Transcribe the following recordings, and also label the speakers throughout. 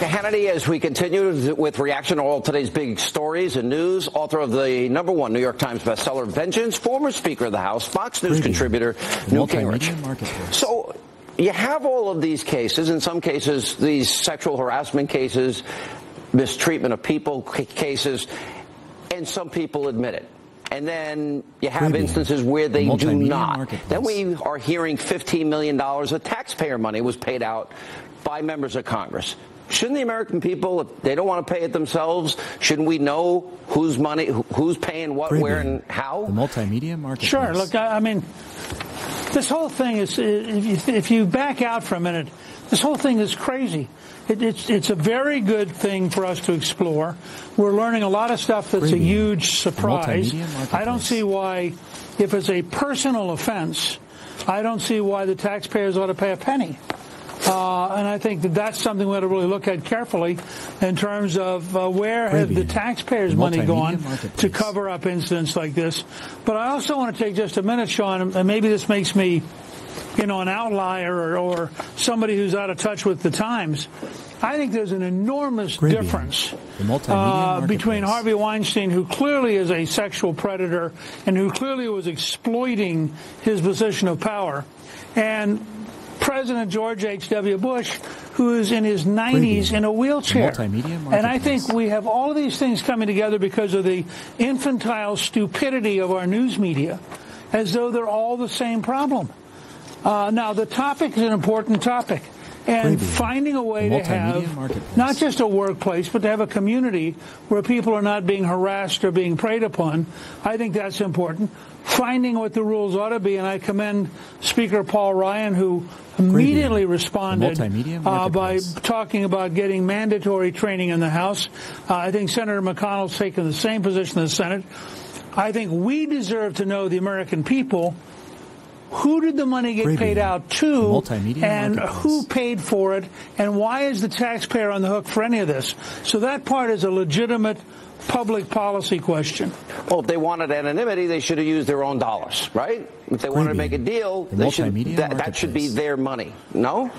Speaker 1: Dr. Hannity, as we continue with reaction to all today's big stories and news, author of the #1 New York Times bestseller, Vengeance, former Speaker of the House, Fox News contributor, Newt Gingrich. So you have all of these cases, in some cases, these sexual harassment cases, mistreatment of people cases, and some people admit it. And then you have instances where they do not. Then we are hearing $15 million of taxpayer money was paid out by members of Congress. Shouldn't the American people, if they don't want to pay it themselves, shouldn't we know whose money, who's paying what, where, and how?
Speaker 2: The multimedia marketplace.
Speaker 3: Sure. Look, I mean, this whole thing is, if you back out for a minute, this whole thing is crazy. It's a very good thing for us to explore. We're learning a lot of stuff that's a huge surprise. I don't see why, if it's a personal offense, I don't see why the taxpayers ought to pay a penny. And I think that's something we ought to really look at carefully in terms of where has the taxpayers' money gone to cover up incidents like this. But I also want to take just a minute, Sean, and maybe this makes me, an outlier or somebody who's out of touch with the times. I think there's an enormous difference between Harvey Weinstein, who clearly is a sexual predator and who clearly was exploiting his position of power, and President George H.W. Bush, who is in his 90s in a wheelchair. And I think we have all of these things coming together because of the infantile stupidity of our news media, as though they're all the same problem. Now, the topic is an important topic. And finding a way to have not just a workplace, but to have a community where people are not being harassed or being preyed upon, I think that's important. Finding what the rules ought to be, and I commend Speaker Paul Ryan, who immediately responded by talking about getting mandatory training in the House. I think Senator McConnell's taken the same position in the Senate. I think we deserve to know, the American people, who did the money get paid out to, and who paid for it, and why is the taxpayer on the hook for any of this? So that part is a legitimate public policy question.
Speaker 1: Well, if they wanted anonymity, they should have used their own dollars, right? If they wanted to make a deal, they should, that should be their money. No?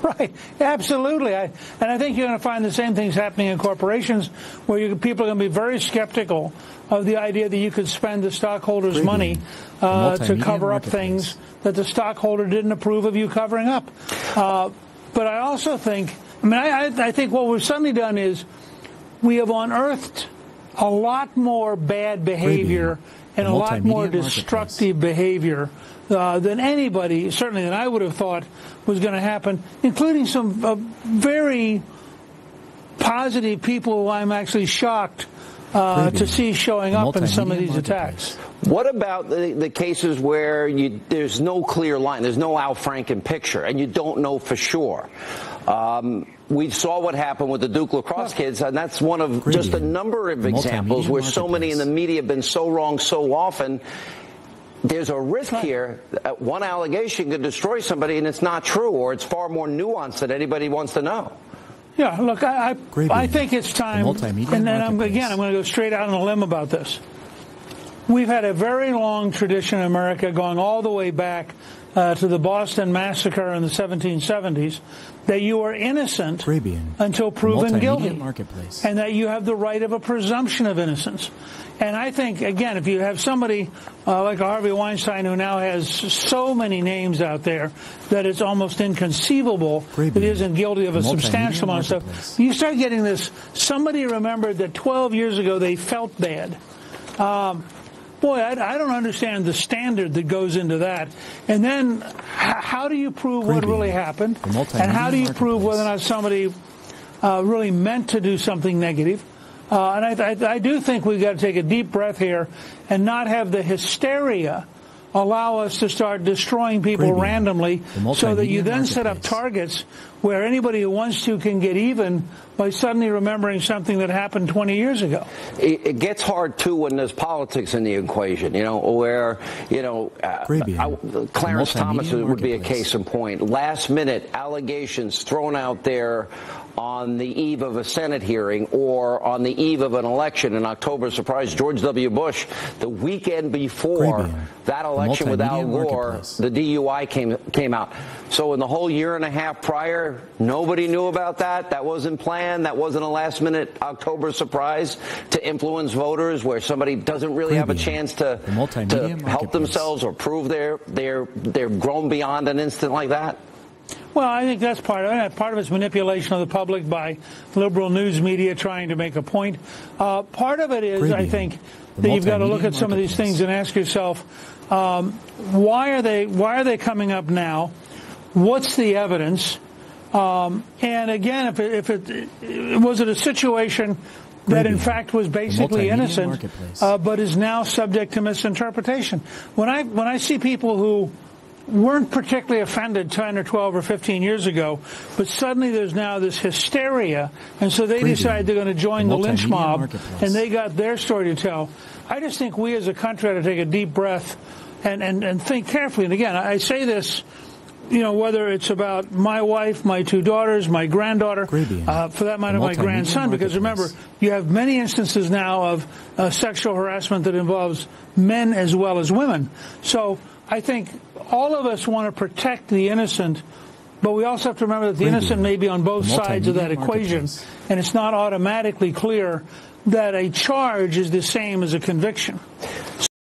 Speaker 3: Right, absolutely. And I think you're going to find the same things happening in corporations, where people are going to be very skeptical of the idea that you could spend the stockholders' money to cover up things that the stockholder didn't approve of you covering up. But I also think, I think what we've suddenly done is we have unearthed a lot more bad behavior and a lot more destructive behavior than anybody, certainly than I would have thought was going to happen, including some very positive people who I'm actually shocked to see showing up in some of these attacks.
Speaker 1: What about the cases where there's no clear line, there's no Al Franken picture, and you don't know for sure? We saw what happened with the Duke lacrosse kids, and that's one of just a number of examples where so many in the media have been so wrong so often. There's a risk here that one allegation could destroy somebody, and it's not true, or it's far more nuanced than anybody wants to know.
Speaker 3: Yeah, look, I think it's time, and then I'm going to go straight out on a limb about this. We've had a very long tradition in America, going all the way back to the Boston Massacre in the 1770s, that you are innocent until proven guilty, and that you have the right of a presumption of innocence. And I think, again, if you have somebody like Harvey Weinstein, who now has so many names out there that it's almost inconceivable that he isn't guilty of a substantial amount of stuff, you start getting this, somebody remembered that 12 years ago they felt bad. Boy, I don't understand the standard that goes into that. And then how do you prove what really happened? And how do you prove whether or not somebody really meant to do something negative? And I do think we've got to take a deep breath here and not have the hysteria allow us to start destroying people randomly, so that you then set up targets where anybody who wants to can get even by suddenly remembering something that happened 20 years ago.
Speaker 1: It gets hard, too, when there's politics in the equation, where, Clarence Thomas would be a case in point. Last-minute allegations thrown out there on the eve of a Senate hearing or on the eve of an election in October surprise George W. Bush, the weekend before that election with Al Gore, the DUI came out. So in the whole year and a half prior, nobody knew about that. That wasn't planned. That wasn't a last-minute October surprise to influence voters where somebody doesn't really have a chance to help themselves or prove they're grown beyond an instant like that.
Speaker 3: Well, I think that's part of it. Part of it's manipulation of the public by liberal news media trying to make a point. Part of it is, I think, that you've got to look at some of these things and ask yourself, why are they coming up now? What's the evidence? And again, if it was it a situation that in fact was basically innocent, but is now subject to misinterpretation? When I see people who weren't particularly offended 10 or 12 or 15 years ago, but suddenly there's now this hysteria, and so they decide they're going to join the lynch mob, and they got their story to tell. I just think we as a country ought to take a deep breath and think carefully. And again, I say this, whether it's about my wife, my two daughters, my granddaughter, for that matter, my grandson, because remember, you have many instances now of sexual harassment that involves men as well as women. So I think all of us want to protect the innocent, but we also have to remember that the innocent may be on both sides of that equation, and it's not automatically clear that a charge is the same as a conviction.